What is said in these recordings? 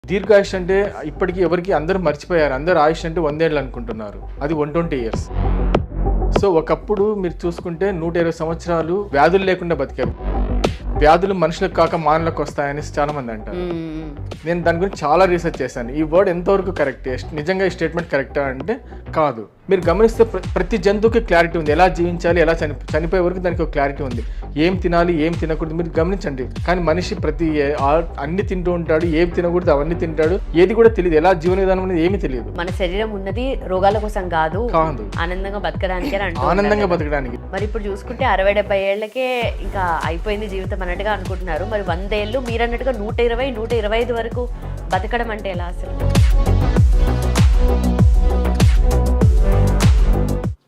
దీర్ఘాయుష్ అంటే ఇప్పటికీ ఎవరికి అందరూ మర్చిపోయారు. అందరూ ఆయుష్ అంటే 100 ఏళ్ళు అనుకుంటున్నారు. అది 120 ఇయర్స్. సో ఒకప్పుడు మీరు చూసుకుంటే 120 సంవత్సరాలు వ్యాధులు లేకుండా బతికారు. వ్యాధులు మనుషులకు కాక మానవులకు వస్తాయని చాలా మంది అంటారు. నేను దాని గురించి చాలా రీసెర్చ్ చేశాను. ఈ వర్డ్ ఎంతవరకు కరెక్ట్, నిజంగా ఈ స్టేట్మెంట్ కరెక్టా అంటే కాదు. మీరు గమనిస్తే ప్రతి జంతువుకి క్లారిటీ ఉంది. ఎలా జీవించాలి, ఎలా చనిపోయే వరకు దానికి ఒక క్లారిటీ ఉంది. ఏం తినాలి, ఏం తినకూడదు మీరు గమనించండి. కానీ మనిషి అన్ని తింటూ ఉంటాడు, ఏం తినకూడదు అవన్నీ తింటాడు. ఏది కూడా తెలియదు, ఎలా జీవన విధానం అనేది ఏమీ తెలియదు. మన శరీరం ఉన్నది రోగాల కోసం కాదు, ఆనందంగా బతకడానికి. ఆనందంగా బతకడానికి. మరి ఇప్పుడు చూసుకుంటే 60-70 ఏళ్లకే ఇంకా అయిపోయింది జీవితం అన్నట్టుగా అనుకుంటున్నారు. మరి 100 ఏళ్ళు మీరు అన్నట్టుగా 120-125 వరకు బతకడం అంటే ఎలా అసలు?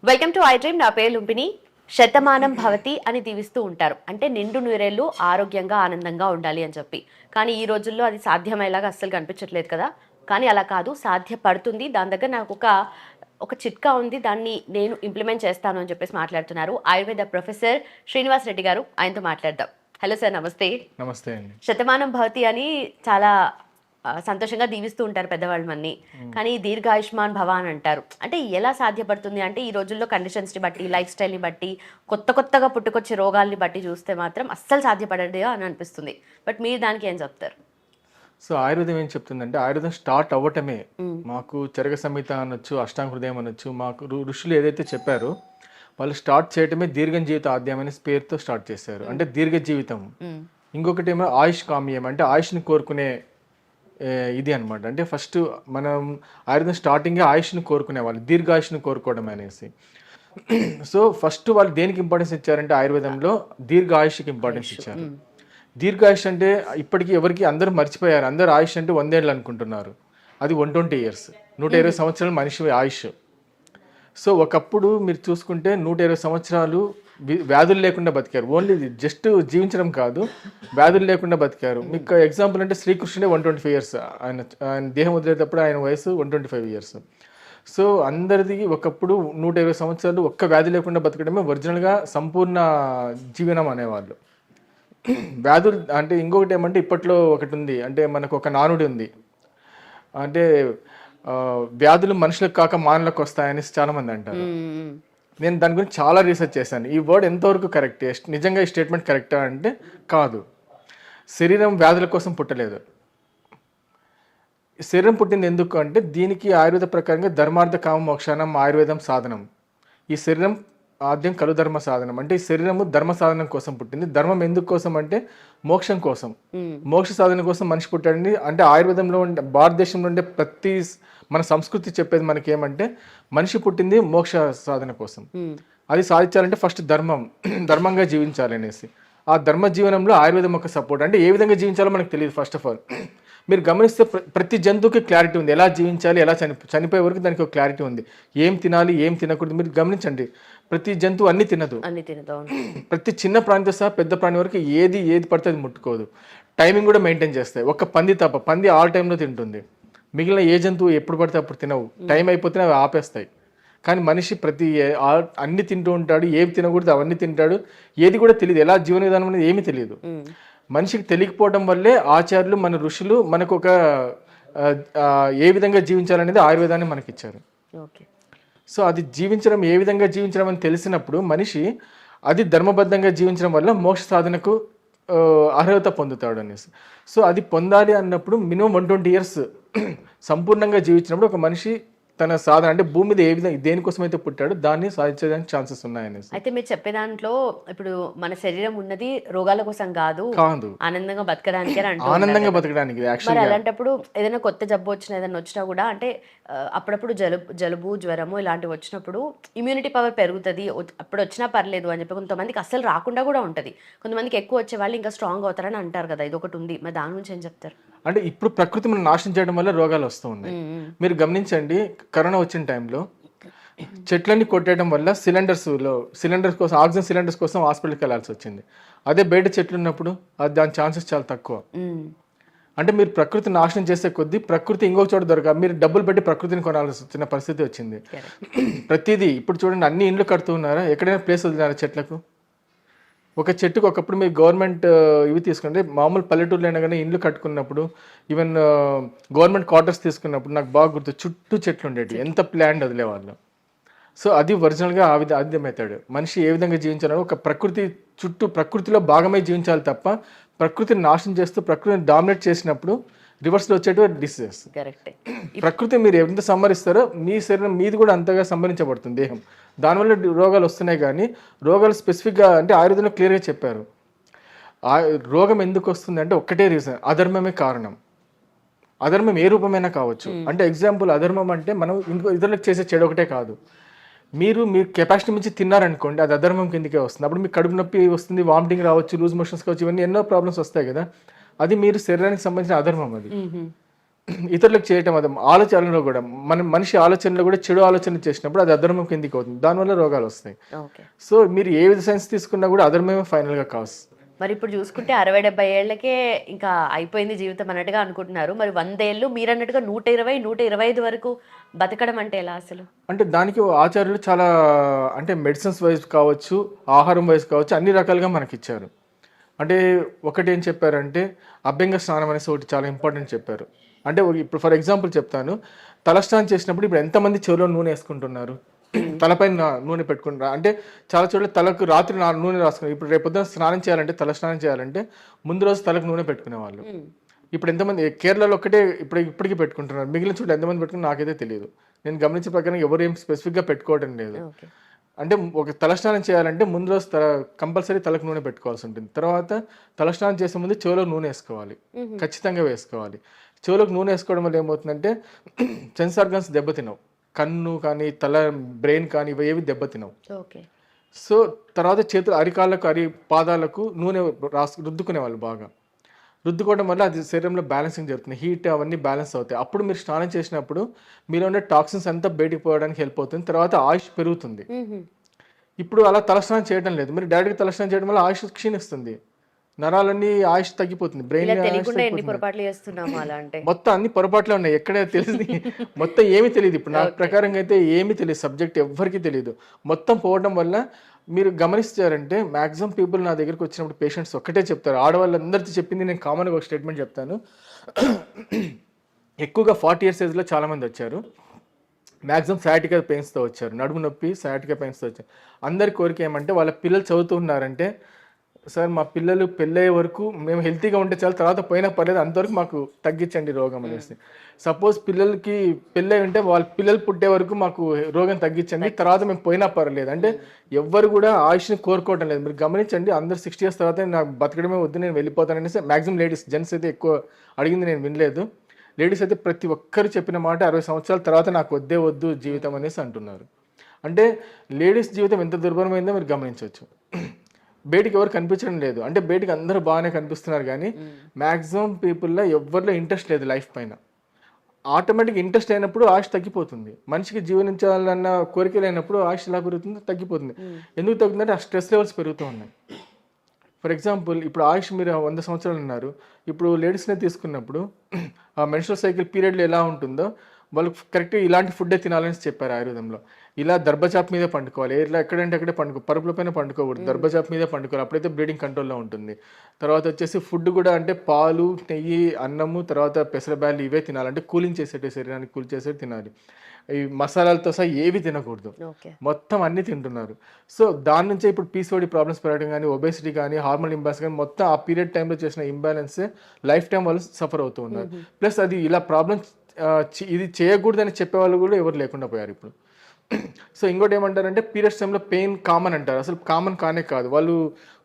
Welcome to I dream. నా పేరు లుంపిని. శతమానం భవతి అని దీవిస్తూ ఉంటారు, అంటే నిండు నూరేళ్ళు ఆరోగ్యంగా ఆనందంగా ఉండాలి అని చెప్పి. కానీ ఈ రోజుల్లో అది సాధ్యమయ్యేలాగా అస్సలు కనిపించట్లేదు కదా. కానీ అలా కాదు, సాధ్యపడుతుంది. దాని దగ్గర నాకు ఒక చిట్కా ఉంది, దాన్ని నేను ఇంప్లిమెంట్ చేస్తాను అని చెప్పేసి మాట్లాడుతున్నారు ఆయుర్వేద ప్రొఫెసర్ శ్రీనివాస్ రెడ్డి గారు. ఆయనతో మాట్లాడదాం. హలో సార్, నమస్తే. నమస్తే అండి. శతమానం భవతి అని చాలా సంతోషంగా దీవిస్తూ ఉంటారు పెద్దవాళ్ళు మన్ని. కానీ దీర్ఘాయుష్మాన్ భవ అని అంటారు. అంటే ఎలా సాధ్యపడుతుంది అంటే ఈ రోజుల్లో కండిషన్స్ని బట్టి, లైఫ్ స్టైల్ని బట్టి, కొత్తగా పుట్టుకొచ్చే రోగాల్ని బట్టి చూస్తే మాత్రం అస్సలు సాధ్యపడదు అని అనిపిస్తుంది. బట్ మీరు దానికి ఏం చెప్తారు? సో ఆయుర్వేదం ఏం చెప్తుందంటే, ఆయుర్వేదం స్టార్ట్ అవ్వటమే మాకు చరక సంహిత అనొచ్చు, అష్టాంగ హృదయం అనొచ్చు, మాకు ఋషులు ఏదైతే చెప్పారో వాళ్ళు స్టార్ట్ చేయటమే దీర్ఘ జీవిత ఆద్యం అనే పేరుతో స్టార్ట్ చేశారు. అంటే దీర్ఘ జీవితం. ఇంకొకటి ఏమో ఆయుష్ కామ్యం, అంటే ఆయుష్ని కోరుకునే ఇది అనమాట. అంటే ఫస్ట్ మనం ఆయుర్వేదం స్టార్టింగే ఆయుష్ని కోరుకునే వాళ్ళు, దీర్ఘాయుష్ని కోరుకోవడం అనేసి. సో ఫస్ట్ వాళ్ళు దేనికి ఇంపార్టెన్స్ ఇచ్చారంటే ఆయుర్వేదంలో దీర్ఘాయుష్కి ఇంపార్టెన్స్ ఇచ్చారు. దీర్ఘాయుష్ అంటే ఇప్పటికీ ఎవరికి అందరూ మర్చిపోయారు. అందరూ ఆయుష్ అంటే 100 ఏళ్ళు అనుకుంటున్నారు. అది 120 ఇయర్స్, 120 సంవత్సరాలు మనిషి ఆయుష్. సో ఒకప్పుడు మీరు చూసుకుంటే 120 సంవత్సరాలు వ్యాధులు లేకుండా బతికారు. ఓన్లీ జస్ట్ జీవించడం కాదు, వ్యాధులు లేకుండా బతికారు. మీకు ఎగ్జాంపుల్ అంటే శ్రీకృష్ణుడే 125 ఇయర్స్. ఆయన దేహం వదిలేటప్పుడు ఆయన వయసు 125 ఇయర్స్. సో అందరిది ఒకప్పుడు 120 సంవత్సరాలు ఒక్క వ్యాధి లేకుండా బతకడమే ఒరిజినల్గా సంపూర్ణ జీవనం అనేవాళ్ళు. వ్యాధులు అంటే ఇంకొకటి ఏమంటే ఇప్పట్లో ఒకటి ఉంది, అంటే మనకు ఒక నానుడి ఉంది, అంటే వ్యాధులు మనుషులకు కాక మానవులకు వస్తాయని చాలా మంది అంటారు. నేను దాని గురించి చాలా రీసెర్చ్ చేశాను. ఈ వర్డ్ ఎంతవరకు కరెక్ట్, నిజంగా ఈ స్టేట్మెంట్ కరెక్టా అంటే కాదు. శరీరం వ్యాధుల కోసం పుట్టలేదు. శరీరం పుట్టింది ఎందుకు అంటే దీనికి ఆయుర్వేద ప్రకారంగా ధర్మార్థ కామ మోక్షానం ఆయుర్వేదం సాధనం. ఈ శరీరం ఆద్యం కలు ధర్మ సాధనం, అంటే ఈ శరీరము ధర్మ సాధనం కోసం పుట్టింది. ధర్మం ఎందుకు కోసం అంటే మోక్షం కోసం, మోక్ష సాధన కోసం మనిషి పుట్టాడండి. అంటే ఆయుర్వేదంలో ఉండే, భారతదేశంలో ఉండే ప్రతి మన సంస్కృతి చెప్పేది మనకి ఏమంటే మనిషి పుట్టింది మోక్ష సాధన కోసం. అది సాధించాలంటే ఫస్ట్ ధర్మంగా జీవించాలి అనేసి. ఆ ధర్మ జీవనంలో ఆయుర్వేదం ఒక సపోర్ట్. అంటే ఏ విధంగా జీవించాలో మనకు తెలియదు. ఫస్ట్ ఆఫ్ ఆల్ మీరు గమనిస్తే ప్రతి జంతువుకి క్లారిటీ ఉంది. ఎలా జీవించాలి, ఎలా చనిపోయే వరకు దానికి ఒక క్లారిటీ ఉంది. ఏం తినాలి, ఏం తినకూడదు మీరు గమనించండి. ప్రతి జంతువు అన్ని తినదు. ప్రతి చిన్న ప్రాణితో సహా పెద్ద ప్రాణి వరకు ఏది పడితే అది ముట్టుకోదు. టైమింగ్ కూడా మెయింటైన్ చేస్తాయి. ఒక్క పంది తప్ప, పంది ఆల్ టైంలో తింటుంది. మిగిలిన ఏ జంతువు ఎప్పుడు పడితే అప్పుడు తినవు. టైం అయిపోతేనే అవి ఆపేస్తాయి. కానీ మనిషి అన్ని తింటూ ఉంటాడు, ఏవి తినకూడదు అవన్నీ తింటాడు. ఏది కూడా తెలియదు, ఎలా జీవన విధానం అనేది ఏమీ తెలియదు. మనిషికి తెలియకపోవడం వల్లే ఆచార్యులు, మన ఋషులు మనకు ఒక ఏ విధంగా జీవించాలనేది ఆయుర్వేదాన్ని మనకి ఇచ్చారు. సో అది జీవించడం, ఏ విధంగా జీవించడం అని తెలిసినప్పుడు మనిషి అది ధర్మబద్ధంగా జీవించడం వల్ల మోక్ష సాధనకు అర్హత పొందుతాడు అనేసి. సో అది పొందాలి అన్నప్పుడు మినిమం 120 ఇయర్స్ సంపూర్ణంగా జీవించినప్పుడు ఒక మనిషి తన సాధన, అంటే భూమి మీద ఏ విధంగా దేనికోసం అయితే పుట్టాడో దాన్ని సాధించడానికి ఛాన్సెస్ ఉన్నాయనేసి. అయితే మీరు చెప్పే దాంట్లో ఇప్పుడు మన శరీరం ఉన్నది రోగాల కోసం కాదు, ఆనందంగా బతకడానికి. ఆనందంగా బతకడానికి. మరి అలాంటప్పుడు ఏదైనా కొత్త జబ్బు ఏదైనా వచ్చినా కూడా, అంటే అప్పుడప్పుడు జలుబు జ్వరము ఇలాంటివి వచ్చినప్పుడు ఇమ్యూనిటీ పవర్ పెరుగుతుంది, అప్పుడు వచ్చినా పర్లేదు అని చెప్పి కొంతమందికి అస్సలు రాకుండా కూడా ఉంటుంది. కొంతమందికి ఎక్కువ వచ్చే వాళ్ళు ఇంకా స్ట్రాంగ్ అవుతారని అంటారు కదా, ఇది ఒకటి ఉంది. మరి దాని గురించి ఏం చెప్తారు? అంటే ఇప్పుడు ప్రకృతి మనం నాశనం చేయడం వల్ల రోగాలు వస్తూ ఉన్నాయి. మీరు గమనించండి, కరోనా వచ్చిన టైంలో చెట్లన్నీ కొట్టేయడం వల్ల సిలిండర్స్ కోసం, ఆక్సిజన్ సిలిండర్స్ కోసం హాస్పిటల్కి వెళ్ళాల్సి వచ్చింది. అదే బయట చెట్లు ఉన్నప్పుడు దాని ఛాన్సెస్ చాలా తక్కువ. అంటే మీరు ప్రకృతి నాశనం చేసే కొద్దీ ప్రకృతి ఇంకొక చోట దొరక మీరు డబ్బులు పెట్టి ప్రకృతిని కొనాల్సి వచ్చిన పరిస్థితి వచ్చింది. ప్రతిదీ ఇప్పుడు చూడండి, అన్ని ఇండ్లు కడుతూ ఉన్నారా, ఎక్కడైనా ప్లేస్ వదిలినారా చెట్లకు? ఒక చెట్టుకు ఒకప్పుడు మీరు గవర్నమెంట్ ఇవి తీసుకుంటే మామూలు పల్లెటూరులో అయినా కానీ ఇండ్లు కట్టుకున్నప్పుడు ఈవెన్ గవర్నమెంట్ క్వార్టర్స్ తీసుకున్నప్పుడు నాకు బాగా గుర్తు చుట్టూ చెట్లు ఉండేవి, ఎంత ప్లాంట్ వదిలేవాళ్ళు. సో అది ఒరిజినల్గా అది మెథడ్. మనిషి ఏ విధంగా జీవించాలో ఒక ప్రకృతి చుట్టూ ప్రకృతిలో భాగమై జీవించాలి తప్ప ప్రకృతిని నాశనం చేస్తూ ప్రకృతిని డామినేట్ చేసినప్పుడు రివర్స్లో వచ్చేటువంటి డిసీజెస్. కరెక్ట్. ప్రకృతి మీరు ఎంత సంహరిస్తారో మీ శరీరం మీది కూడా అంతగా సంహరించబడుతుంది దేహం. దానివల్ల రోగాలు వస్తున్నాయి. కానీ రోగాలు స్పెసిఫిక్గా అంటే ఆయుర్వేదంలో క్లియర్గా చెప్పారు. రోగం ఎందుకు వస్తుంది అంటే ఒక్కటే రీజన్, అధర్మమే కారణం. అధర్మం ఏ రూపమైనా కావచ్చు. అంటే ఎగ్జాంపుల్, అధర్మం అంటే మనం ఇంకో ఇతరులకు చేసే చెడు ఒకటే కాదు. మీరు మీ కెపాసిటీ మించి తిన్నారనుకోండి, అది అధర్మం కిందకే వస్తుంది. అప్పుడు మీకు కడుపు నొప్పి వస్తుంది, వామిటింగ్ రావచ్చు, లూజ్ మోషన్స్ కావచ్చు, ఇవన్నీ ఎన్నో ప్రాబ్లమ్స్ వస్తాయి కదా. అది మీరు శరీరానికి సంబంధించిన అధర్మం. అది ఇతరులకు చేయటం అదే ఆలోచనలో కూడా మనిషి ఆలోచనలో కూడా చెడు ఆలోచన చేసినప్పుడు అది అధర్మం కిందికి అవుతుంది, దానివల్ల రోగాలు వస్తాయి. సో మీరు ఏ విధ సైన్స్ తీసుకున్నా కూడా అధర్మమే ఫైనల్గా కావచ్చు. మరి ఇప్పుడు చూసుకుంటే 60-70 ఏళ్లకే ఇంకా అయిపోయింది జీవితం అన్నట్టుగా అనుకుంటున్నారు. మరి 100 ఏళ్ళు మీరు అన్నట్టుగా 120-125 వరకు బతకడం అంటే ఎలా అసలు? అంటే దానికి ఆచార్యులు చాలా అంటే మెడిసిన్స్ వైజ్ కావచ్చు, ఆహారం వైజ్ కావచ్చు, అన్ని రకాలుగా మనకి ఇచ్చారు. అంటే ఒకటి ఏం చెప్పారంటే అభ్యంగ స్నానం అనేసి ఒకటి చాలా ఇంపార్టెంట్ చెప్పారు. అంటే ఇప్పుడు ఫర్ ఎగ్జాంపుల్ చెప్తాను, తలస్నానం చేసినప్పుడు ఇప్పుడు ఎంతమంది చెవిలో నూనె వేసుకుంటున్నారు, తలపైన నూనె పెట్టుకుంటారు. అంటే చాలా చోట్ల తలకు రాత్రి నూనె రాసుకున్నారు. ఇప్పుడు రేపు పొద్దున స్నానం చేయాలంటే, తల స్నానం చేయాలంటే ముందు రోజు తలకు నూనె పెట్టుకునే వాళ్ళు. ఇప్పుడు ఎంతమంది కేరళలో ఒక్కటే ఇప్పటికీ పెట్టుకుంటున్నారు, మిగిలిన చోట్ల ఎంతమంది పెట్టుకుని నాకైతే తెలియదు. నేను గమనించే ప్రకారం ఎవరు ఏం స్పెసిఫిక్గా పెట్టుకోవడం లేదు. అంటే ఒక తలస్నానం చేయాలంటే ముందు రోజు కంపల్సరీ తలకు నూనె పెట్టుకోవాల్సి ఉంటుంది. తర్వాత తలస్నానం చేసే ముందు చెవులో నూనె వేసుకోవాలి, ఖచ్చితంగా వేసుకోవాలి. చెవులకు నూనె వేసుకోవడం వల్ల ఏమవుతుందంటే సెన్స్ ఆర్గన్స్ దెబ్బతినవు, కన్ను కానీ తల బ్రెయిన్ కానీ ఇవి ఏవి దెబ్బతినవు. సో తర్వాత చేతులు అరికాళ్ళకు పాదాలకు నూనె రుద్దుకునే వాళ్ళు బాగా రుద్దుకోవడం వల్ల అది శరీరంలో బ్యాలెన్సింగ్ జరుగుతుంది, హీట్ అవన్నీ బ్యాలెన్స్ అవుతాయి. అప్పుడు మీరు స్నానం చేసినప్పుడు మీలో ఉండే టాక్సిన్స్ అంతా బయటికి పోవడానికి హెల్ప్ అవుతుంది. తర్వాత ఆయుష్ పెరుగుతుంది. ఇప్పుడు అలా తలస్నానం చేయడం లేదు, మీరు డైరెక్ట్గా తలస్నానం చేయడం వల్ల ఆయుష్ క్షీణిస్తుంది, నరాలన్నీ ఆయుష్ తగ్గిపోతుంది, బ్రెయిన్ మొత్తం అన్ని పొరపాట్లే ఉన్నాయి. ఎక్కడ తెలియదు, మొత్తం ఏమీ తెలియదు. ఇప్పుడు నా ప్రకారంగా అయితే ఏమీ తెలియదు, సబ్జెక్ట్ ఎవ్వరికి తెలియదు. మొత్తం పోవడం వల్ల మీరు గమనిస్తారంటే మ్యాక్సిమం పీపుల్ నా దగ్గరికి వచ్చినప్పుడు పేషెంట్స్ ఒక్కటే చెప్తారు, ఆడవాళ్ళందరితో చెప్పింది నేను కామన్గా ఒక స్టేట్మెంట్ చెప్తాను. ఎక్కువగా 40 years ఏజ్లో చాలామంది వచ్చారు, మ్యాక్సిమం సయాటికా పెయిన్స్తో వచ్చారు, నడుము నొప్పి సయాటికా పెయిన్స్తో వచ్చారు. అందరి కోరిక ఏమంటే వాళ్ళ పిల్లలు చదువుతూ ఉన్నారంటే, సార్ మా పిల్లలు పెళ్ళయ్యే వరకు మేము హెల్తీగా ఉంటే చాలు, తర్వాత పోయినా పర్లేదు, అంతవరకు మాకు తగ్గించండి రోగం అనేసి. సపోజ్ పిల్లలకి పెళ్ళై ఉంటే వాళ్ళ పిల్లలు పుట్టే వరకు మాకు రోగం తగ్గించండి, తర్వాత మేము పోయినా పర్లేదు. అంటే ఎవ్వరు కూడా ఆయుష్ని కోరుకోవటం లేదు. మీరు గమనించండి, అందరు 60 years తర్వాత నాకు బతకడమే వద్దు నేను వెళ్ళిపోతాను అనేసి మ్యాక్సిమం లేడీస్, జెంట్స్ అయితే ఎక్కువ అడిగింది నేను వినలేదు. లేడీస్ అయితే ప్రతి ఒక్కరు చెప్పిన మాట 60 సంవత్సరాల తర్వాత నాకు వద్దు జీవితం అనేసి అంటున్నారు. అంటే లేడీస్ జీవితం ఎంత దుర్భరమైందో మీరు గమనించవచ్చు. బయటికి ఎవరు కనిపించడం లేదు, అంటే బయటికి అందరూ బాగానే కనిపిస్తున్నారు కానీ మ్యాక్సిమం పీపుల్లో ఎవరిలో ఇంట్రెస్ట్ లేదు లైఫ్ పైన. ఆటోమేటిక్ ఇంట్రెస్ట్ అయినప్పుడు ఆయుష్ తగ్గిపోతుంది. మనిషికి జీవనించాలన్న కోరిక లేనప్పుడు ఆయుష్ ఎలా పెరుగుతుంది, తగ్గిపోతుంది. ఎందుకు తగ్గుతుందంటే ఆ స్ట్రెస్ లెవెల్స్ పెరుగుతూ ఉన్నాయి. ఫర్ ఎగ్జాంపుల్ ఇప్పుడు ఆయుష్ మీరు 100 సంవత్సరాలు ఉన్నారు, ఇప్పుడు లేడీస్నే తీసుకున్నప్పుడు ఆ మెన్స్ట్రువల్ సైకిల్ పీరియడ్లో ఎలా ఉంటుందో వాళ్ళు కరెక్ట్గా ఇలాంటి ఫుడ్డే తినాలని చెప్పారు ఆయుర్వేదంలో. ఇలా దర్భచాప్ మీదే పండుకోవాలి, ఇట్లా ఎక్కడంటే అక్కడే పరుపుల పైన పండుకోకూడదు, దర్భచాప్ మీదే పండుకోవాలి, అప్పుడైతే బ్లీడింగ్ కంట్రోల్లో ఉంటుంది. తర్వాత వచ్చేసి ఫుడ్ కూడా అంటే పాలు, నెయ్యి, అన్నము, తర్వాత పెసరబ్యాలు ఇవే తినాలి, అంటే కూలింగ్ చేసేటి శరీరానికి కూల్ చేసేటి తినాలి. ఈ మసాలాలతో సహా ఏవి తినకూడదు, మొత్తం అన్ని తింటున్నారు. సో దాని నుంచే ఇప్పుడు పీసీఓడి ప్రాబ్లమ్స్ పెరగడం కానీ, ఒబేసిటీ కానీ, హార్మోన్ ఇంబ్యాలెన్స్ కానీ, మొత్తం ఆ పీరియడ్ టైంలో చేసిన ఇంబ్యాలెన్సే లైఫ్ టైం వాళ్ళు సఫర్ అవుతూ ఉన్నారు. ప్లస్ అది ఇలా ప్రాబ్లమ్స్ ఇది చేయకూడదని చెప్పేవాళ్ళు కూడా ఎవరు లేకుండా పోయారు ఇప్పుడు. సో ఇంకోటి ఏమంటారంటే పీరియడ్స్ టైంలో పెయిన్ కామన్ అంటారు, అసలు కామన్ కానే కాదు. వాళ్ళు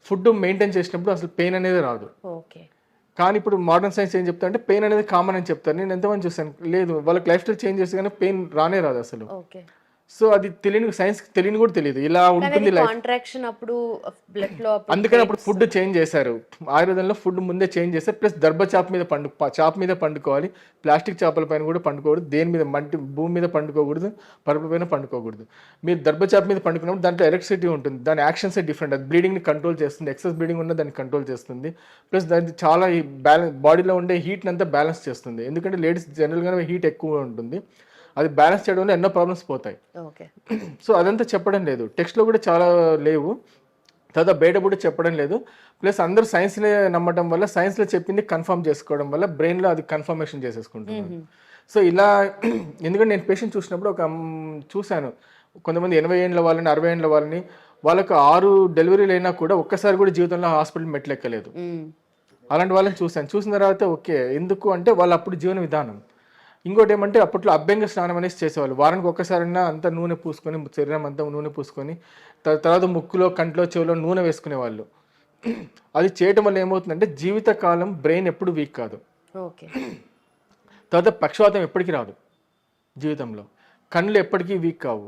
ఫుడ్ మెయింటైన్ చేసినప్పుడు అసలు పెయిన్ అనేది రాదు. కానీ ఇప్పుడు మోడర్న్ సైన్స్ ఏం చెప్తా అంటే పెయిన్ అనేది కామన్ అని చెప్తారు. నేను ఎంతమంది చూస్తాను, లేదు వాళ్ళకి లైఫ్ స్టైల్ చేంజ్ చేస్తే కానీ పెయిన్ రానే రాదు అసలు. సో అది తెలియని, సైన్స్ తెలియని కూడా తెలియదు ఇలా ఉంటుంది లైఫ్. అందుకని అప్పుడు ఫుడ్ చేంజ్ చేశారు ఆయుర్వేదంలో, ఫుడ్ ముందే చేంజ్ చేశారు. ప్లస్ దర్భ చాప్ మీద పండుకోవాలి, ప్లాస్టిక్ చాపల పైన కూడా పండుకోకూడదు, దేని మీద భూమి మీద పండుకోకూడదు, పరుపు పైన పండుకోకూడదు. మీరు దర్భ చాప్ మీద పండుకున్నప్పుడు దాంట్లో ఎలక్ట్రిసిటీ ఉంటుంది, దాని యాక్షన్స్ డిఫరెంట్, అది బ్లీడింగ్ని కంట్రోల్ చేస్తుంది, ఎక్సెస్ బ్లీడింగ్ ఉన్న దాన్ని కంట్రోల్ చేస్తుంది. ప్లస్ దాన్ని చాలా బ్యాలెన్స్, బాడీలో ఉండే హీట్ని అంతా బ్యాలెన్స్ చేస్తుంది. ఎందుకంటే లేడీస్ జనరల్గానే హీట్ ఎక్కువ ఉంటుంది, అది బ్యాలెన్స్ చేయడం వల్ల ఎన్నో ప్రాబ్లమ్స్ పోతాయి. సో అదంతా చెప్పడం లేదు, టెక్స్ట్లో కూడా చాలా లేవు. తర్వాత బయట కూడా చెప్పడం లేదు. ప్లస్ అందరూ సైన్స్ని నమ్మడం వల్ల సైన్స్లో చెప్పింది కన్ఫర్మ్ చేసుకోవడం వల్ల బ్రెయిన్లో అది కన్ఫర్మేషన్ చేసేసుకుంటున్నాను. సో ఇలా ఎందుకంటే నేను పేషెంట్ చూసినప్పుడు చూశాను కొంతమంది 80 ఏళ్ళ వాళ్ళని 60 ఏళ్ళ వాళ్ళని వాళ్ళకు 6 డెలివరీలు అయినా కూడా ఒక్కసారి కూడా జీవితంలో హాస్పిటల్ మెట్లు ఎక్కలేదు. అలాంటి వాళ్ళని చూసిన తర్వాత ఓకే ఎందుకు అంటే వాళ్ళు అప్పుడు జీవన విధానం. ఇంకోటి ఏమంటే అప్పట్లో అభ్యంగ స్నానం అనేసి చేసేవాళ్ళు. వారానికి ఒక్కసారైనా అంతా నూనె పూసుకొని శరీరం అంతా నూనె పూసుకొని తర్వాత ముక్కులో కంట్లో చెవిలో నూనె వేసుకునేవాళ్ళు. అది చేయటం వల్ల ఏమవుతుందంటే జీవితకాలం బ్రెయిన్ ఎప్పుడు వీక్ కాదు. ఓకే. తర్వాత పక్షవాతం ఎప్పటికీ రాదు జీవితంలో. కళ్ళు ఎప్పటికీ వీక్ కావు,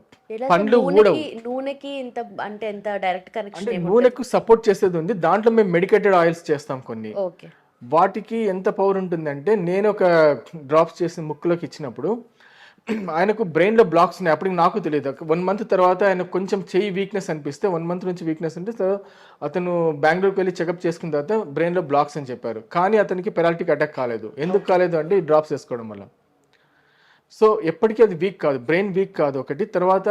పండ్లు ఊడవు. నూనెకి ఇంత అంటే ఎంత డైరెక్ట్ కనెక్షన్? అంటే నూనెకు సపోర్ట్ చేసేది ఉంది. దాంట్లో మేము మెడికేటెడ్ ఆయిల్స్ చేస్తాం కొన్ని. ఓకే. వాటికి ఎంత పవర్ ఉంటుందంటే నేను ఒక డ్రాప్స్ చేసి ముక్కులోకి ఇచ్చినప్పుడు ఆయనకు బ్రెయిన్లో బ్లాక్స్ ఉన్నాయి. అప్పటికి నాకు తెలియదు. 1 మంత్ తర్వాత ఆయన కొంచెం చెయ్యి వీక్నెస్ అనిపిస్తే 1 మంత్ నుంచి వీక్నెస్ అంటే అతను బెంగళూరుకి వెళ్ళి చెకప్ చేసుకున్న తర్వాత బ్రెయిన్లో బ్లాక్స్ అని చెప్పారు. కానీ అతనికి పెరాలిటిక్ అటాక్ కాలేదు. ఎందుకు కాలేదు అంటే ఈ డ్రాప్స్ వేసుకోవడం వల్ల. సో ఎప్పటికీ అది వీక్ కాదు, బ్రెయిన్ వీక్ కాదు ఒకటి. తర్వాత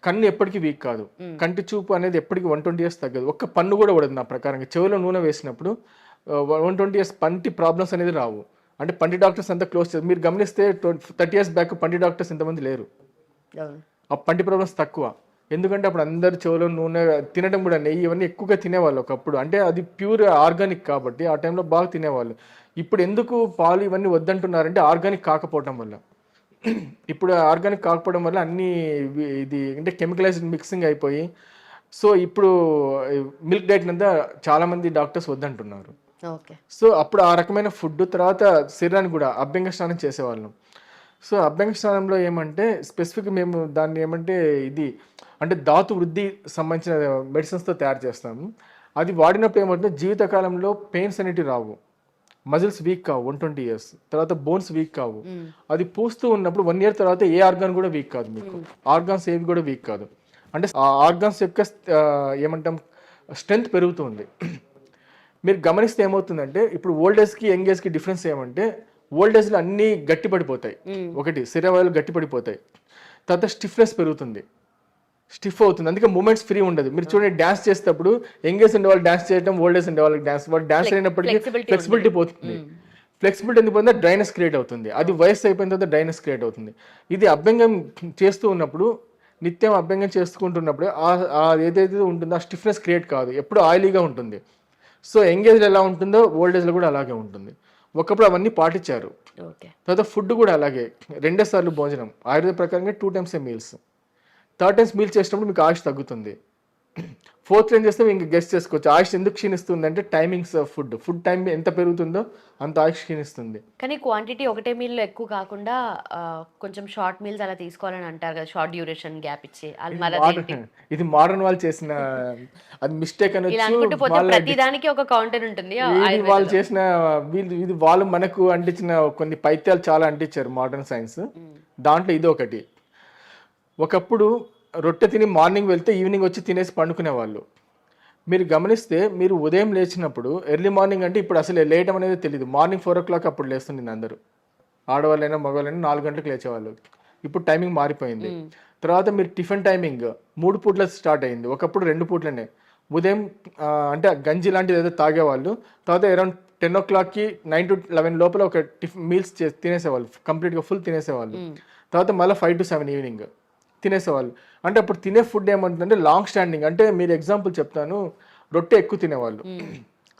కన్ను ఎప్పటికీ వీక్ కాదు, కంటి చూపు అనేది ఎప్పటికీ 120 years తగ్గదు. ఒక్క పన్ను కూడా పడదు నా ప్రకారంగా. చెవిలో నూనె వేసినప్పుడు 120 years పంటి ప్రాబ్లమ్స్ అనేది రావు. అంటే పంటి డాక్టర్స్ అంతా క్లోజ్ చేస్తారు. మీరు గమనిస్తే 30 years బ్యాక్ పంటి డాక్టర్స్ ఎంతమంది లేరు. ఆ పంటి ప్రాబ్లమ్స్ తక్కువ. ఎందుకంటే అప్పుడు అందరు చెవిలో నూనె తినడం కూడా నెయ్యి ఇవన్నీ ఎక్కువగా తినేవాళ్ళు ఒకప్పుడు. అంటే అది ప్యూర్ ఆర్గానిక్ కాబట్టి ఆ టైంలో బాగా తినేవాళ్ళు. ఇప్పుడు ఎందుకు పాలు ఇవన్నీ వద్దంటున్నారంటే ఆర్గానిక్ కాకపోవడం వల్ల. ఇప్పుడు ఆర్గానిక్ కాకపోవడం వల్ల అన్నీ ఇది అంటే కెమికలైజ్డ్ మిక్సింగ్ అయిపోయి సో ఇప్పుడు మిల్క్ డైట్ అంతా చాలామంది డాక్టర్స్ వద్దంటున్నారు. ఓకే. సో అప్పుడు ఆ రకమైన ఫుడ్ తర్వాత శరీరానికి కూడా అభ్యంగ స్నానం చేసేవాళ్ళం. సో అభ్యంగ స్నానంలో ఏమంటే స్పెసిఫిక్ మేము దాన్ని ఏమంటే ఇది అంటే ధాతు వృద్ధి సంబంధించిన మెడిసిన్స్తో తయారు చేస్తాము. అది వాడినప్పుడు ఏమంటే జీవితకాలంలో పెయిన్స్ అనేటివి రావు, మజిల్స్ వీక్ కావు 120 years, తర్వాత బోన్స్ వీక్ కావు. అది పూస్తూ ఉన్నప్పుడు 1 year తర్వాత ఏ ఆర్గాన్ కూడా వీక్ కాదు, మీకు ఆర్గాన్స్ ఏవి కూడా వీక్ కాదు. అంటే ఆ ఆర్గాన్స్ యొక్క ఏమంటాం స్ట్రెంగ్త్ పెరుగుతుంది. మీరు గమనిస్తే ఏమవుతుందంటే ఇప్పుడు ఓల్డ్ ఏజ్కి యంగ్ ఏజ్కి డిఫరెన్స్ ఏమంటే ఓల్డ్ ఏజ్లో అన్నీ గట్టి పడిపోతాయి. ఒకటి శరీరాలు గట్టి పడిపోతాయి, తర్వాత స్టిఫ్నెస్ పెరుగుతుంది, స్టిఫ్ అవుతుంది. అందుకే మూమెంట్స్ ఫ్రీ ఉండదు. మీరు చూడండి డ్యాన్స్ చేసేటప్పుడు యంగేజ్ ఉండే వాళ్ళు డ్యాన్స్ చేయడం, ఓల్డ్ ఏజ్ ఉండే వాళ్ళకి డ్యాన్స్ వాళ్ళు డ్యాన్స్ అయినప్పటికీ ఫ్లెక్సిబిలిటీ పోతుంది. ఫ్లెక్సిబిలిటీ ఎందుకు పోతుందో డ్రైనెస్ క్రియేట్ అవుతుంది. అది వయసు అయిపోయిన తర్వాత డ్రైనెస్ క్రియేట్ అవుతుంది. ఇది అభ్యంగం చేస్తూ ఉన్నప్పుడు నిత్యం అభ్యంగం చేసుకుంటున్నప్పుడు ఏదైతే ఉంటుందో ఆ స్టిఫ్నెస్ క్రియేట్ కాదు, ఎప్పుడు ఆయిలీగా ఉంటుంది. సో యంగేజ్లో ఎలా ఉంటుందో ఓల్డ్ ఏజ్లో కూడా అలాగే ఉంటుంది. ఒకప్పుడు అవన్నీ పాటించారు. తర్వాత ఫుడ్ కూడా అలాగే 2 సార్లు భోజనం ఆయుర్వేద ప్రకారంగా 2 times meals. 3rd times meal చేసినప్పుడు మీకు ఆయుష్ తగ్గుతుంది. 4th ఏం చేస్తే ఇంకా గెస్ట్ చేసుకోవచ్చు ఆయుష్ ఎందుకు క్షీణిస్తుంది అంటే టైమింగ్స్ ఆఫ్ ఫుడ్ టైం ఎంత పెరుగుతుందో అంత ఆయుష్ క్షీణిస్తుంది. కానీ క్వాంటిటీ ఒకటే మీల్లో ఎక్కువ కాకుండా కొంచెం షార్ట్ మీల్స్ అలా తీసుకోవాలని అంటారు కదా, షార్ట్ డ్యూరేషన్ గ్యాప్ ఇచ్చి. ఇది మోడర్న్ వాళ్ళు చేసిన అది మిస్టేక్ అని ప్రతిదానికి ఒక కౌంటర్ ఉంటుంది. వాళ్ళు చేసిన ఇది వాళ్ళు మనకు అంటించిన కొన్ని పైత్యాలు చాలా అంటించారు మోడర్న్ సైన్స్. దాంట్లో ఇది ఒకటి. ఒకప్పుడు రొట్టె తిని మార్నింగ్ వెళ్తే ఈవినింగ్ వచ్చి తినేసి పండుకునేవాళ్ళు. మీరు గమనిస్తే మీరు ఉదయం లేచినప్పుడు ఎర్లీ మార్నింగ్ అంటే ఇప్పుడు అసలు లేయటం అనేది తెలియదు. మార్నింగ్ 4 o'clock అప్పుడు లేస్తుంది అందరూ, ఆడవాళ్ళైనా మగవాళ్ళైనా 4 గంటలకు లేచేవాళ్ళు. ఇప్పుడు టైమింగ్ మారిపోయింది. తర్వాత మీరు టిఫిన్ టైమింగ్ 3 పూట్ల స్టార్ట్ అయింది. ఒకప్పుడు 2 పూట్లనే. ఉదయం అంటే గంజి లాంటిది ఏదో తాగేవాళ్ళు. తర్వాత అరౌండ్ 10 o'clockకి 9 to 11 లోపల ఒక మీల్స్ తినేసేవాళ్ళు, కంప్లీట్గా ఫుల్ తినేసేవాళ్ళు. తర్వాత మళ్ళీ 5 to 7 ఈవినింగ్ తినేసేవాళ్ళు. అంటే అప్పుడు తినే ఫుడ్ ఏమంటుందంటే లాంగ్ స్టాండింగ్. అంటే మీరు ఎగ్జాంపుల్ చెప్తాను, రొట్టె ఎక్కువ తినేవాళ్ళు,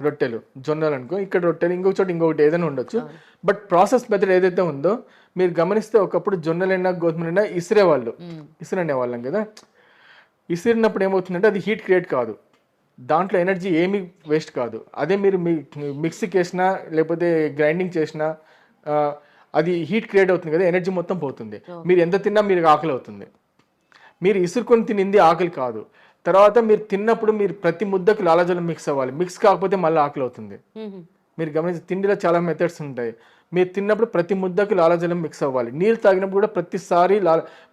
రొట్టెలు జొన్నలు అనుకో, ఇక్కడ రొట్టెలు ఇంకొక చోట ఇంకొకటి ఏదైనా ఉండొచ్చు. బట్ ప్రాసెస్ మెథడ్ ఏదైతే ఉందో మీరు గమనిస్తే ఒకప్పుడు జొన్నలైనా గోధుమలైనా ఇసిరనేవాళ్ళం కదా. ఇసిరినప్పుడు ఏమవుతుందంటే అది హీట్ క్రియేట్ కాదు, దాంట్లో ఎనర్జీ ఏమీ వేస్ట్ కాదు. అదే మీరు మిక్సీకి వేసినా లేకపోతే గ్రైండింగ్ చేసినా అది హీట్ క్రియేట్ అవుతుంది కదా, ఎనర్జీ మొత్తం పోతుంది. మీరు ఎంత తిన్నా మీరు ఆకలి అవుతుంది. మీరు ఇసురుకొని తినింది ఆకలి కాదు. తర్వాత మీరు తిన్నప్పుడు మీరు ప్రతి ముద్దకు లాలాజలం మిక్స్ అవ్వాలి. మిక్స్ కాకపోతే మళ్ళీ ఆకలి అవుతుంది. మీరు గమనించి తిండిలో చాలా మెథడ్స్ ఉంటాయి. మీరు తిన్నప్పుడు ప్రతి ముద్దకు లాలాజలం మిక్స్ అవ్వాలి. నీళ్ళు తాగినప్పుడు కూడా ప్రతిసారి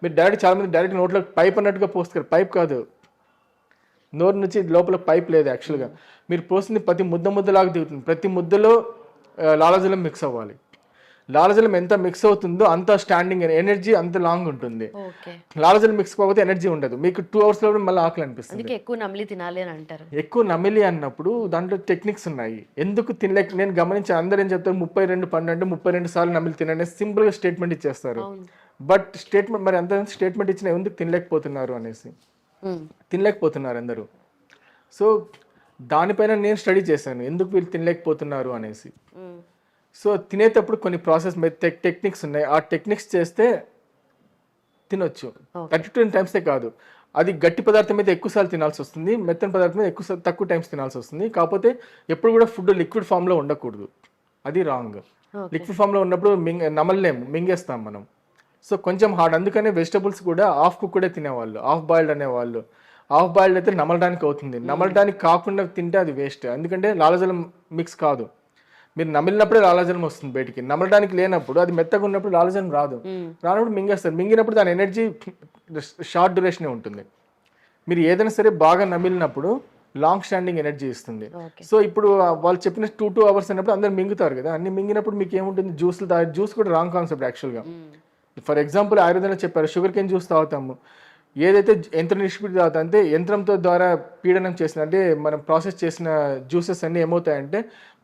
మీరు చాలా మంది డైరెక్ట్ నోట్లో పైప్ అన్నట్టుగా పోస్తారు. పైప్ కాదు, నోరు నుంచి లోపల పైప్ లేదు యాక్చువల్గా. మీరు పోసింది ప్రతి ముద్దలాగా దిగుతుంది. ప్రతి ముద్దలో లాలాజలం మిక్స్ అవ్వాలి. లాలజలం ఎంత మిక్స్ అవుతుందో అంత స్టాండింగ్ ఎనర్జీ అంత లాంగ్ ఉంటుంది. ఓకే. లాలజలం మిక్స్ కాకపోతే ఎనర్జీ ఉండదు, మీకు 2 hours లో మళ్ళీ ఆకలి అనిపిస్తుంది. అందుకే ఎక్కువ నమిలి తినాలి అని అంటారు. ఎక్కువ నమిలి అన్నప్పుడు దాంట్లో టెక్నిక్స్ ఉన్నాయి. ఎందుకు తినలేక నేను గమనించి అందరూ ఏం చెప్తారు 32 12 అంటే 32 సార్లు నమిలి తినండి సింపుల్గా స్టేట్మెంట్ ఇచ్చేస్తారు. బట్ స్టేట్మెంట్ మరి అంత స్టేట్మెంట్ ఇచ్చిన ఎందుకు తినలేకపోతున్నారు అనేసి తినలేకపోతున్నారు అందరూ. సో దానిపైన నేను స్టడీ చేశాను ఎందుకు వీళ్ళు తినలేకపోతున్నారు అనేసి. సో తినేటప్పుడు కొన్ని ప్రాసెస్ టెక్నిక్స్ ఉన్నాయి, ఆ టెక్నిక్స్ చేస్తే తినొచ్చు. 32 times కాదు, అది గట్టి పదార్థం మీద ఎక్కువసార్లు తినాల్సి వస్తుంది, మెత్తని పదార్థం మీద తక్కువ టైమ్స్ తినాల్సి వస్తుంది. కాకపోతే ఎప్పుడు కూడా ఫుడ్ లిక్విడ్ ఫామ్లో ఉండకూడదు, అది రాంగ్. లిక్విడ్ ఫామ్లో ఉన్నప్పుడు నమలలేము, మింగేస్తాం మనం. సో కొంచెం హార్డ్, అందుకనే వెజిటబుల్స్ కూడా హాఫ్ కుక్కడే తినేవాళ్ళు, హాఫ్ బాయిల్డ్ అనేవాళ్ళు. హాఫ్ బాయిల్డ్ అయితే నమలడానికి అవుతుంది, నమలడానికి కాకుండా తింటే అది వేస్ట్, ఎందుకంటే లాలజలం మిక్స్ కాదు. మీరు నమిలినప్పుడే లాలజలం వస్తుంది బయటికి, నమలడానికి లేనప్పుడు అది మెత్తగా ఉన్నప్పుడు లాలజలం రానప్పుడు మింగేస్తారు. మింగినప్పుడు దాని ఎనర్జీ షార్ట్ డ్యూరేషనే ఉంటుంది. మీరు ఏదైనా సరే బాగా నమిలినప్పుడు లాంగ్ స్టాండింగ్ ఎనర్జీ ఇస్తుంది. సో ఇప్పుడు వాళ్ళు చెప్పిన 2 hours అన్నప్పుడు అందరు మింగుతారు కదా, అన్ని మింగినప్పుడు మీకు ఏముంటుంది, జ్యూస్ కూడా రాంగ్ కాన్సెప్ట్ యాక్చువల్గా. ఫర్ ఎగ్జాంపుల్ ఆయుర్వేదంలో చెప్పారు షుగర్ కేన్ జ్యూస్ తాగుతాము, ఏదైతే యంత్ర నిష్పత్తి తాగుతా అంటే యంత్రంతో ద్వారా పీడనం చేసిన అంటే మనం ప్రాసెస్ చేసిన జ్యూసెస్ అన్నీ ఏమవుతాయంటే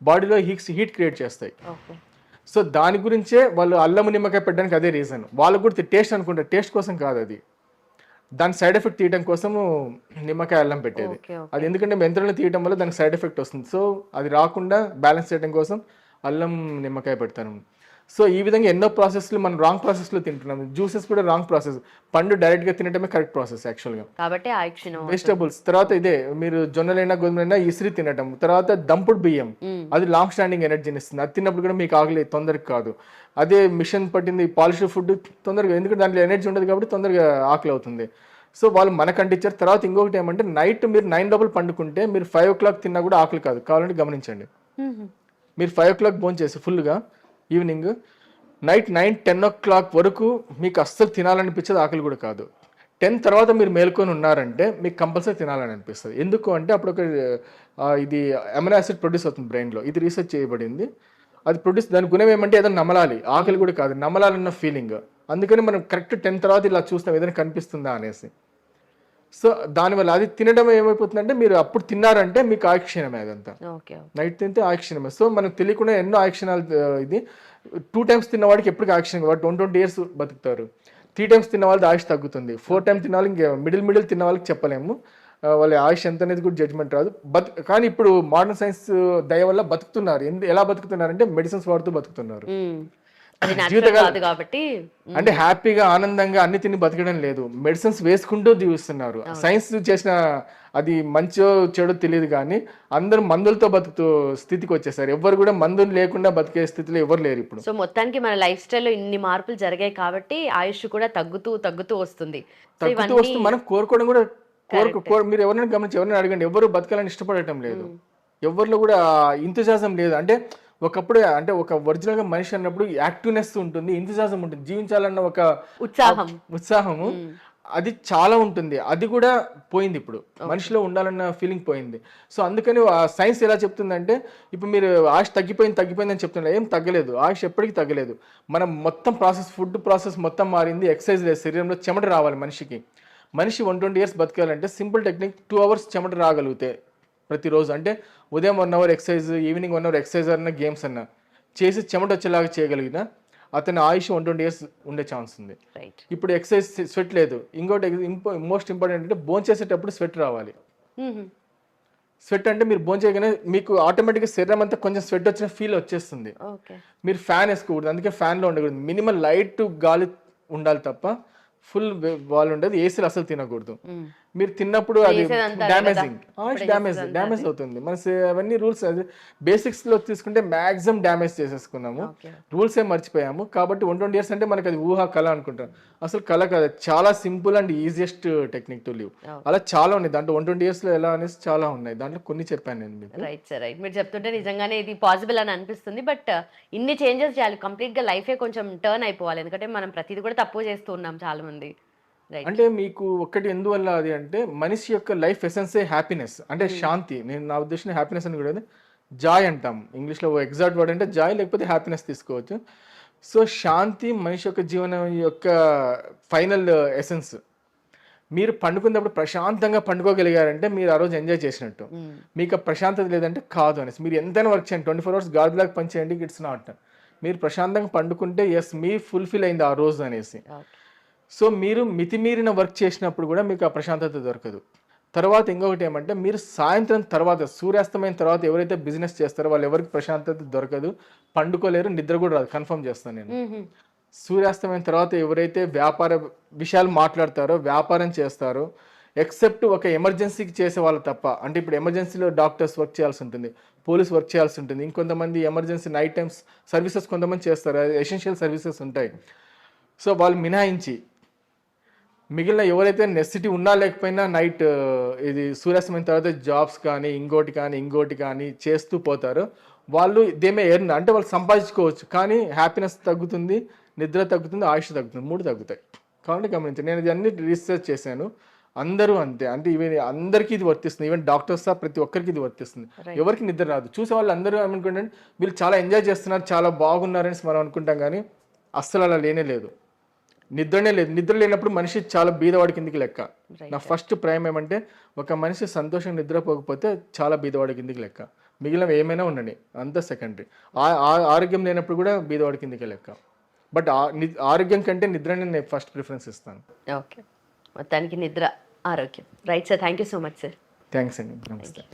బాడీలో హీట్ క్రియేట్ చేస్తాయి. సో దాని గురించే వాళ్ళు అల్లము నిమ్మకాయ పెట్టడానికి అదే రీజన్. వాళ్ళకు కూడా టేస్ట్ అనుకుంటారు, టేస్ట్ కోసం కాదు, అది దాని సైడ్ ఎఫెక్ట్ తీయడం కోసము నిమ్మకాయ అల్లం పెట్టేది. అది ఎందుకంటే యంత్రంలో తీయడం వల్ల దానికి సైడ్ ఎఫెక్ట్ వస్తుంది, సో అది రాకుండా బ్యాలెన్స్ చేయడం కోసం అల్లం నిమ్మకాయ పెడతాను. సో ఈ విధంగా ఎన్నో ప్రాసెస్లు మనం రాంగ్ ప్రాసెస్లో తింటున్నాం. జ్యూసెస్ కూడా రాంగ్ ప్రాసెస్, పండు డైరెక్ట్గా తినటమే కరెక్ట్ ప్రాసెస్ యాక్చువల్గా. కాబట్టి వెజిటబుల్స్ తర్వాత ఇదే మీరు జొన్నలైనా గోధుమలైనా ఇసిరి తినటం, తర్వాత దంపుడు బియ్యం అది లాంగ్ స్టాండింగ్ ఎనర్జీని ఇస్తుంది, అది తిన్నప్పుడు కూడా మీకు ఆకలి తొందరగా కాదు. అదే మిషన్ పట్టింది పాలిష్డ్ ఫుడ్ తొందరగా, ఎందుకంటే దాంట్లో ఎనర్జీ ఉండదు కాబట్టి తొందరగా ఆకలి అవుతుంది. సో వాళ్ళు మనకంటే ఇచ్చారు. తర్వాత ఇంకొకటి ఏమంటే నైట్ మీరు 9 లోపల పండుకుంటే మీరు 5 o'clock తిన్నా కూడా ఆకలి కాదు, కావాలంటే గమనించండి. మీరు 5 o'clock భోంచేసి ఫుల్గా ఈవినింగ్ నైట్ 9-10 o'clock వరకు మీకు అస్సలు తినాలనిపించేది, ఆకలి కూడా కాదు. 10 తర్వాత మీరు మేల్కొని ఉన్నారంటే మీకు కంపల్సరీ తినాలని అనిపిస్తుంది. ఎందుకు అంటే అప్పుడు ఒక ఇది అమినో యాసిడ్ ప్రొడ్యూస్ అవుతుంది బ్రెయిన్లో, ఇది రీసెర్చ్ చేయబడింది. అది ప్రొడ్యూస్, దాని గుణం ఏమంటే ఏదైనా నమలాలి, ఆకలి కూడా కాదు, నమలాలన్న ఫీలింగ్. అందుకని మనం కరెక్ట్ 10 తర్వాత ఇలా చూస్తాం ఏదైనా కనిపిస్తుందా అనేసి. సో దానివల్ల అది తినడం ఏమైపోతుందంటే మీరు అప్పుడు తిన్నారంటే మీకు ఆయుక్షీణమే, అదంతా నైట్ తింటే ఆయుక్షీణమే. సో మనకు తెలియకుండా ఎన్నో ఆయుక్షీణాలు. ఇది 2 times తిన్నవాడికి ఎప్పటికీ ఆయుక్షీణం, వాడు 20 years బతుకుతారు. 3 times తిన్న వాళ్ళది ఆయుష్ తగ్గుతుంది, 4 times తిన్న వాళ్ళకి ఇంకా మిడిల్ తిన్న వాళ్ళకి చెప్పలేము, వాళ్ళ ఆయుష్ ఎంత అనేది కూడా జడ్జ్మెంట్ రాదు. కానీ ఇప్పుడు మోడర్న్ సైన్స్ దయ వల్ల బతుకుతున్నారు. ఎలా బతుకుతున్నారంటే మెడిసిన్స్ వాడుతూ బతుకుతున్నారు. జీవితకాలం కాబట్టి అంటే హ్యాపీగా ఆనందంగా అన్ని తిని బతకడం లేదు, మెడిసిన్స్ వేసుకుంటూ జీవిస్తున్నారు. సైన్స్ చేసిన అది మంచో చెడో తెలియదు కానీ అందరూ మందులతో బతుకుతూ స్థితికి వచ్చేసారు. ఎవరు కూడా మందులు లేకుండా బతికే స్థితిలో ఎవరు లేరు ఇప్పుడు. సో మొత్తానికి మన లైఫ్ స్టైల్లో ఇన్ని మార్పులు జరిగాయి కాబట్టి ఆయుష్ కూడా తగ్గుతూ వస్తుంది. మనం కోరుకోవడం కూడా మీరు ఎవరైనా గమనించి ఎవరైనా అడగండి, ఎవరు బతకాలని ఇష్టపడటం లేదు, ఎవరిలో కూడా ఇంతజాజం లేదు. అంటే ఒకప్పుడు అంటే ఒక ఒరిజినల్ గా మనిషి అన్నప్పుడు యాక్టివ్నెస్ ఉంటుంది, ఇంతజాజం ఉంటుంది, జీవించాలన్న ఒక ఉత్సాహము అది చాలా ఉంటుంది. అది కూడా పోయింది, ఇప్పుడు మనిషిలో ఉండాలన్న ఫీలింగ్ పోయింది. సో అందుకని సైన్స్ ఎలా చెప్తుందంటే ఇప్పుడు మీరు ఆయుష్ తగ్గిపోయింది అని చెప్తున్నారు, ఏం తగ్గలేదు, ఆయుష్ ఎప్పటికీ తగ్గలేదు. మనం మొత్తం ఫుడ్ ప్రాసెస్ మొత్తం మారింది, ఎక్సర్సైజ్ లేదు, శరీరంలో చెమట రావాలి మనిషి 120 years బతకాలంటే సింపుల్ టెక్నిక్ 2 hours చెమట రాగలిగితే ప్రతిరోజు, అంటే ఉదయం 1 hour exercise, evening 1 hour exercise అన్న గేమ్స్ అన్న చేసి చెమట వచ్చేలాగా చేయగలిగిన అతని ఆయుష్ 120 years ఉండే ఛాన్స్ ఉంది. ఇప్పుడు ఎక్సర్సైజ్ స్వెట్ లేదు. ఇంకోటి మోస్ట్ ఇంపార్టెంట్ అంటే భోజనం చేసేటప్పుడు స్వెట్ రావాలి. స్వెట్ అంటే మీరు భోజనం చేయగానే మీకు ఆటోమేటిక్గా శరీరం అంతా కొంచెం స్వెట్ వచ్చిన ఫీల్ వచ్చేస్తుంది. మీరు ఫ్యాన్ వేసుకోకూడదు, అందుకే ఫ్యాన్లో ఉండకూడదు, మినిమం లైట్ గాలి ఉండాలి తప్ప ఫుల్ వాల్ ఉండదు. ఏసీలు అసలు తినకూడదు. మీరు తిన్నప్పుడు అది డ్యామేజ్ అవుతుంది. మన అవన్నీ రూల్స్ అది బేసిక్స్ లో తీసుకుంటే మాక్సిమం డ్యామేజ్ చేసేసుకున్నాము, రూల్స్ ఏ మర్చిపోయాము. కాబట్టి 120 years అంటే మనకి అది ఊహ కళ అనుకుంటాం, అసలు కళ కాదు, చాలా simple and easiest technique to live. అలా చాలా ఉన్నాయి దాంట్లో, 120 years లో ఎలా అనేసి చాలా ఉన్నాయి, దాంట్లో కొన్ని చెప్పాను నేను మీకు. Right sir, right. మీరు చెప్తుంటే నిజంగానే ఇది పాసిబుల్ అని అనిపిస్తుంది. బట్ ఇన్ని చేంజెస్ చేయాలి, కంప్లీట్ గా లైఫే కొంచెం టర్న్ అయిపోవాలి, ఎందుకంటే మనం ప్రతిదీ కూడా తప్పు చేస్తూ ఉన్నాం చాలా మంది. అంటే మీకు ఒక్కటి ఎందువల్ల అది అంటే మనిషి యొక్క లైఫ్ ఎసెన్సే హ్యాపీనెస్, అంటే శాంతి. నేను నా ఉద్దేశం హ్యాపీనెస్ అని కూడా జాయ్ అంటాం ఇంగ్లీష్లో, ఎగ్జాక్ట్ వర్డ్ అంటే జాయ్, లేకపోతే హ్యాపీనెస్ తీసుకోవచ్చు. సో శాంతి మనిషి యొక్క జీవనం యొక్క ఫైనల్ ఎసెన్స్. మీరు పండుకున్నప్పుడు ప్రశాంతంగా పండుకోగలిగారంటే మీరు ఆ రోజు ఎంజాయ్ చేసినట్టు. మీకు ఆ ప్రశాంతత లేదంటే కాదు అనేసి. మీరు ఎంతైనా వర్క్ చేయండి, 24 hours గాడిలాగా పని చేయండి, ఇట్స్ నాట్. మీరు ప్రశాంతంగా పండుకుంటే ఎస్ మీ ఫుల్ఫిల్ అయింది ఆ రోజు అనేసి. సో మీరు మితిమీరిన వర్క్ చేసినప్పుడు కూడా మీకు ఆ ప్రశాంతత దొరకదు. తర్వాత ఇంకొకటి ఏమంటే మీరు సాయంత్రం తర్వాత సూర్యాస్తమైన తర్వాత ఎవరైతే బిజినెస్ చేస్తారో వాళ్ళు ఎవరికి ప్రశాంతత దొరకదు, పండుకోలేరు, నిద్ర కూడా రాదు. కన్ఫర్మ్ చేస్తాను నేను. సూర్యాస్తమైన తర్వాత ఎవరైతే వ్యాపార విషయాలు మాట్లాడతారో, వ్యాపారం చేస్తారో, ఎక్సెప్ట్ ఒక ఎమర్జెన్సీకి చేసే వాళ్ళు తప్ప. అంటే ఇప్పుడు ఎమర్జెన్సీలో డాక్టర్స్ వర్క్ చేయాల్సి ఉంటుంది, పోలీస్ వర్క్ చేయాల్సి ఉంటుంది, ఇంకొంతమంది ఎమర్జెన్సీ నైట్ టైమ్స్ సర్వీసెస్ కొంతమంది చేస్తారు, ఎసెన్షియల్ సర్వీసెస్ ఉంటాయి. సో వాళ్ళు మినహాయించి మిగిలిన ఎవరైతే నెసిటీ ఉన్నా లేకపోయినా నైట్ ఇది సూర్యాస్తమైన తర్వాత జాబ్స్ కానీ ఇంకోటి కానీ చేస్తూ పోతారో వాళ్ళు దేమే ఎర్న్, అంటే వాళ్ళు సంపాదించుకోవచ్చు, కానీ హ్యాపీనెస్ తగ్గుతుంది, నిద్ర తగ్గుతుంది, ఆయుష్ తగ్గుతుంది, 3 తగ్గుతాయి. కాబట్టి గమనించండి, నేను ఇవన్నీ రీసెర్చ్ చేశాను. అందరూ అంతే, అంటే ఇవి అందరికీ ఇది వర్తిస్తుంది. ఈవెన్ డాక్టర్స్ ప్రతి ఒక్కరికి ఇది వర్తిస్తుంది. ఎవరికి నిద్ర రాదు. చూసే వాళ్ళు అందరూ అనుకుంటే వీళ్ళు చాలా ఎంజాయ్ చేస్తున్నారు, చాలా బాగున్నారని మనం అనుకుంటాం, కానీ అస్సలు అలా లేనే లేదు. నిద్రనే లేదు. నిద్ర లేనప్పుడు మనిషి చాలా బీదవాడి కిందికి లెక్క. నా ఫస్ట్ ప్రైమ్ ఏమంటే ఒక మనిషి సంతోషంగా నిద్రపోకపోతే చాలా బీదవాడి కిందికి లెక్క. మిగిలిన ఏమైనా ఉండండి అంతా సెకండరీ. ఆరోగ్యం లేనప్పుడు కూడా బీదవాడి కిందికి లెక్క. బట్ ఆరోగ్యం కంటే నిద్రనే నేను ఫస్ట్ ప్రిఫరెన్స్ ఇస్తాను. ఓకే, మొత్తానికి నిద్ర ఆరోగ్యం. Right sir, thank you so much sir. Thanks అండి, నమస్తే.